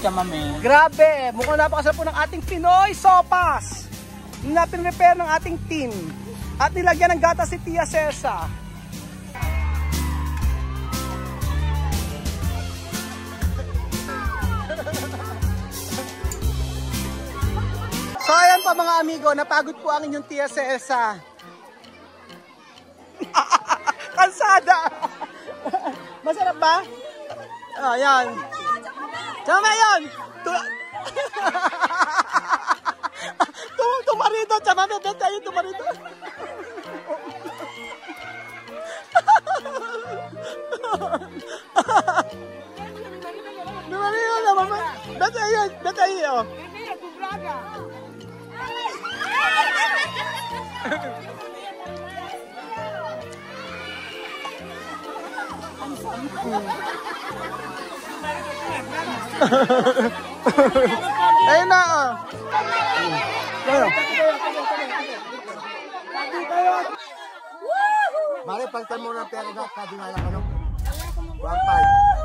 siya, mami. Grabe, mukhang napakasarap po ng ating Pinoy sopas. Yung napin-repair ng ating team. At nilagyan ng gata si Tia Cesa. So ayan pa mga amigo, napagod po ang inyong Tia Cesa. Kansada! Masarap ba? Oh, ayan. Tsama yun! Tumarito! Tsama na tayo, tumarito! Tumarito na, mama! Batayo! Ayun na oh. Mari pagtan mo ng pera na kadinala ka no. 1.5.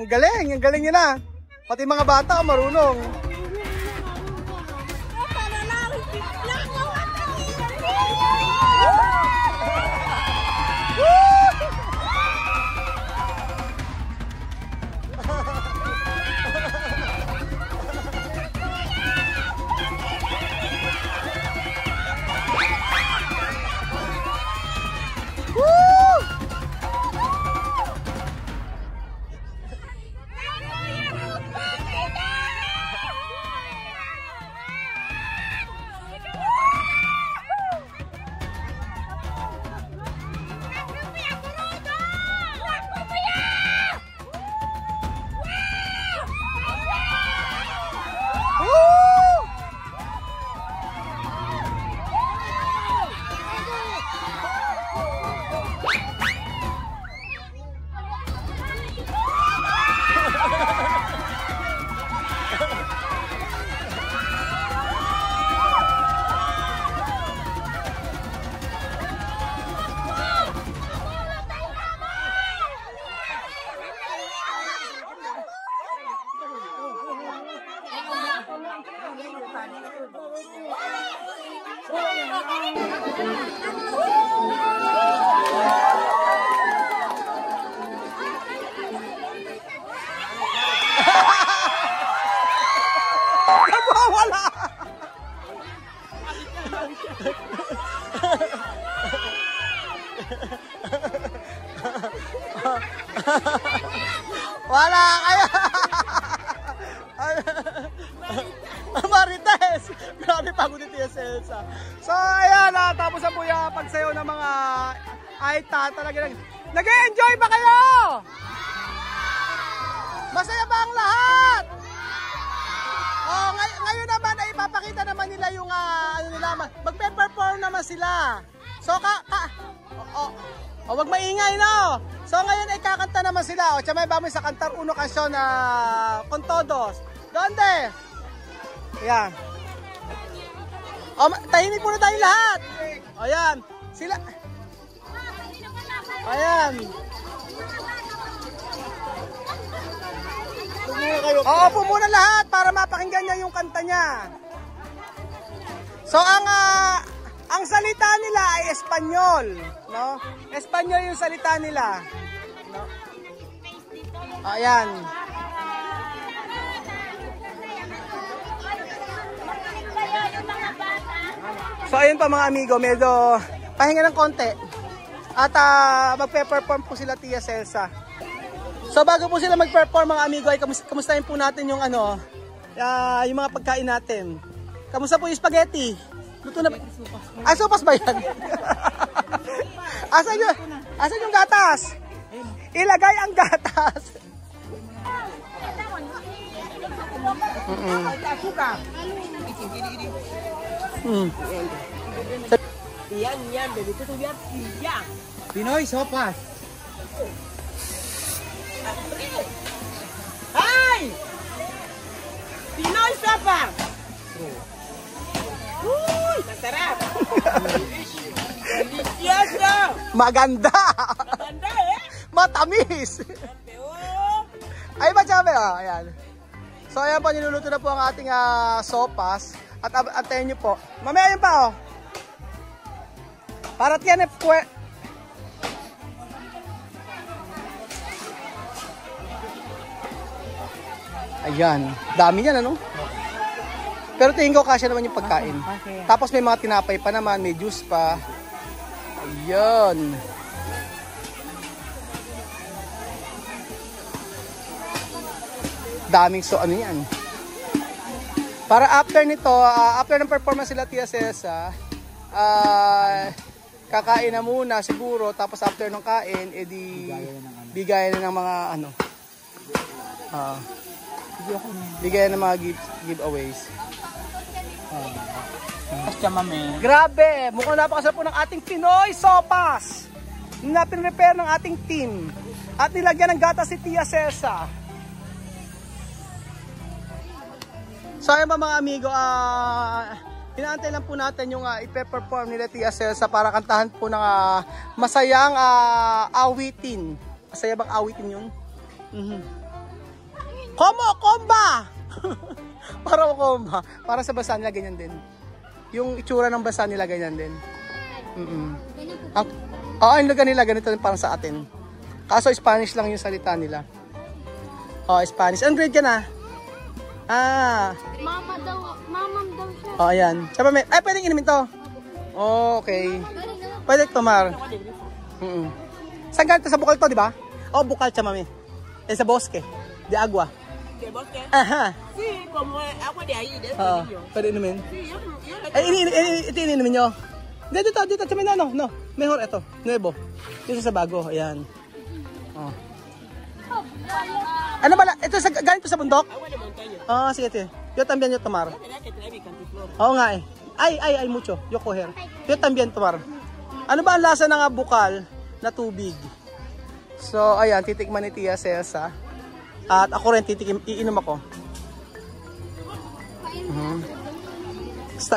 Ang galing niya na. Pati mga bata marunong. Nawawala! Wala kayo! Marites! Grabe pagod ni Tia Celsa. So ayan, tapos na po yung pagsayaw ng mga Aita. Talaga nag-enjoy ba kayo? Masaya ba ang lahat? Oh, ngayon naman ay ipapakita naman nila yung ano nila, magpe-perform naman sila. So wag maingay no. So ngayon ay kakanta naman sila. O chamay vamos sa cantar uno canción con todos. Donde? Ayan. O tahimik muna tayo lahat. O yan. Sila. Ayan. Oo, po muna lahat para mapakinggan niya yung kanta niya. So ang salita nila ay Espanyol, no? Espanyol yung salita nila, no? Ayan. So ayun pa mga amigo, medyo pahinga ng konti. At magpe-perform po sila Tia Celsa. So bago po sila mag-perform mga amigo, ay kamustahin po natin yung yung mga pagkain natin. Kamusta po yung spaghetti? Luto na ba? Ay, sopas ba yan? Asan yung gatas? Ilagay ang gatas. Yan, begitu tuh biar siang. Pinoy sopas. Hai! Pinoy sopas. Masarap. Delicioso. Maganda. Maganda eh. Matamis. Ay ba sabi? Ayan. So ayan po, niluluto na po ang ating sopas. At antayin nyo po. Mamaya yun pa oh. Para tiyan Ayan, dami yan ano? Pero tingin ko kasya naman yung pagkain. Tapos may mga tinapay pa naman, may juice pa. Ayan. Daming ano yan. Para after nito, after ng performance sila Tia Celsa, kakain na muna siguro, tapos after ng kain, edi bigayan na ng mga bigayan ng mga giveaways. Grabe, mukhang napakasarap po ng ating Pinoy sopas na pinrepare ng ating team at nilagyan ng gatas si Tia Celsa. So ayun ba mga amigo, inaantay lang po natin yung ipe-perform nila Tia Celsa para kantahan po ng masayang awitin. Masaya bang awitin yun? Komba! Para komba. Para sa basa nila ganyan din. Yung itsura ng basa nila ganyan din. Ang lugar nila ganito din parang sa atin. Kaso Spanish lang yung salita nila. Spanish. Ang grade ka na? Mamam daw siya. Ayan. Sabi may, pwedeng inumin to. Okay. Pwede tomar. Saan ganito? Sa Bukal to, di ba? Bukal siya, mami. Sa Bosque. De Agua. ¿De Bosque? Aha. Sí, como agua de ahí, de este niño. Pwede inumin. Sí, yo Ito inumin nyo. Dito. Sa may no. Mejor ito. Nuevo. Dito sa bago. Ayan. Ano ba? Ito galing to sa bundok? agua de montaña. Sige. Yo también yo tomar. Tenía que traer mi cantiflor. Oo nga eh. Ay, mucho. Yo coger. Yo también tomar. Ano ba ang lasa ng bukal na tubig? So, ayan, titikman ni Tia Celsa. At ako rin iinom ako.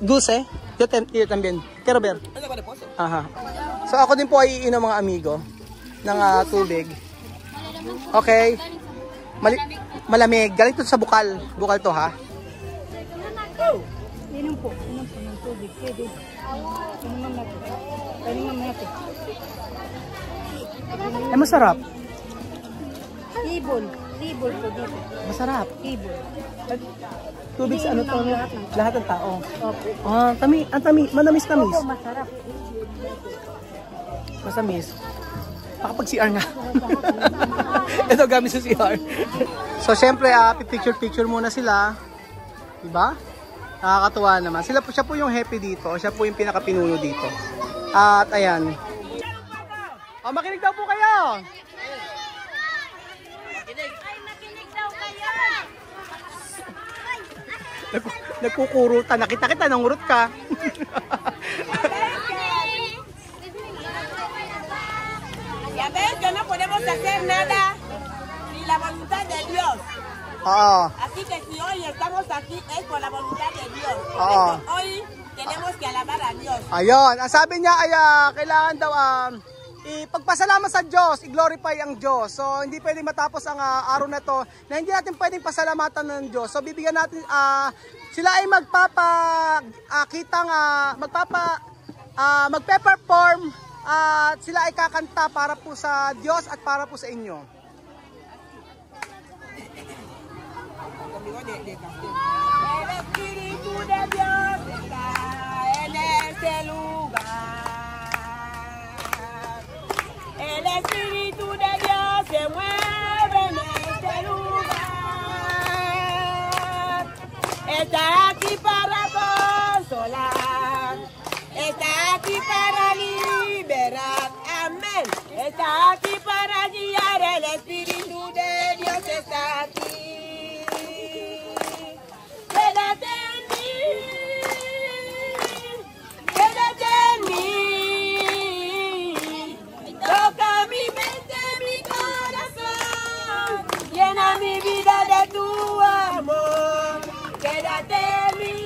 Dulce? Yo también. Quiero ver. Aha. So, ako din po ay iinom mga amigo ng tubig. Okay. Malamig. Galing to sa bukal. Bukal to ha. Inom po ng tubig. Pwede. Inom natin. Inom natin. Ay, masarap. Ibon. Ibon po dito. Masarap. Ibon. Tubig sa ano to? Lahat ng tao. Opo. Ah, manamis-namis. Opo, masarap. Masamis. Baka pag CR nga. Ito gamit sa CR. So, syempre, picture muna sila. Diba? Nakakatuwa naman. Siya po yung happy dito. Siya po yung pinakapinuno dito. At, ayan. Oh, makinig daw po kayo. Makinig daw kayo. Nagkukurutan. Nakita kita, nangurot ka. Ya ves que no podemos hacer nada sin la voluntad de Dios. Oo. Así que si hoy estamos aquí es por la voluntad de Dios. Por Oo. eso hoy tenemos que alabar a Dios. Ayun. Ang sabi niya ay kailangan daw ipagpasalamat sa Diyos, i-glorify ang Diyos. So, hindi pwedeng matapos ang araw na to na hindi natin pwedeng pasalamatan ng Diyos. So, bibigyan natin, sila ay magpe-perform at sila ay kakanta para po sa Diyos at para po sa inyo. El Espíritu de Dios está en este lugar. El Espíritu de Dios se mueve en este lugar. Está aquí para consolar. Está aquí para liberar. Amén. Está aquí para guiar. El Espíritu de Dios está aquí. Quédate en mí. Quédate en mí. Toca mi mente, mi corazón. Llena mi vida de tu amor. Quédate en mí,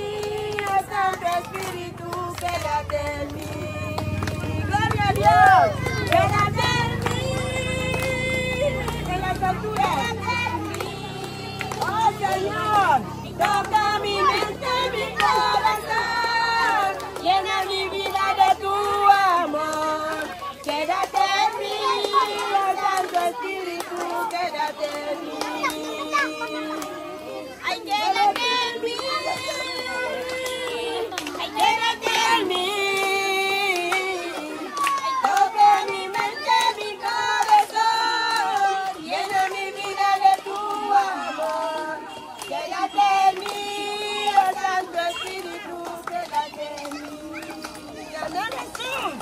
oh Santo Espíritu, quédate en mí. Gloria a Dios. Quédate en mí. En las alturas. Quédate en mí. Oh Señor, toca mi mente, mi corazón. Llena mi vida de tu amor. Quédate en mí, oh Santo Espíritu, quédate en mí. Ay, quédate en mí. Ay, quédate en mí. Toca mi mente, mi corazón. Llena mi vida de tu amor. Quédate en mí, oh Santo Espíritu, quédate en mí. Amén, Jesús.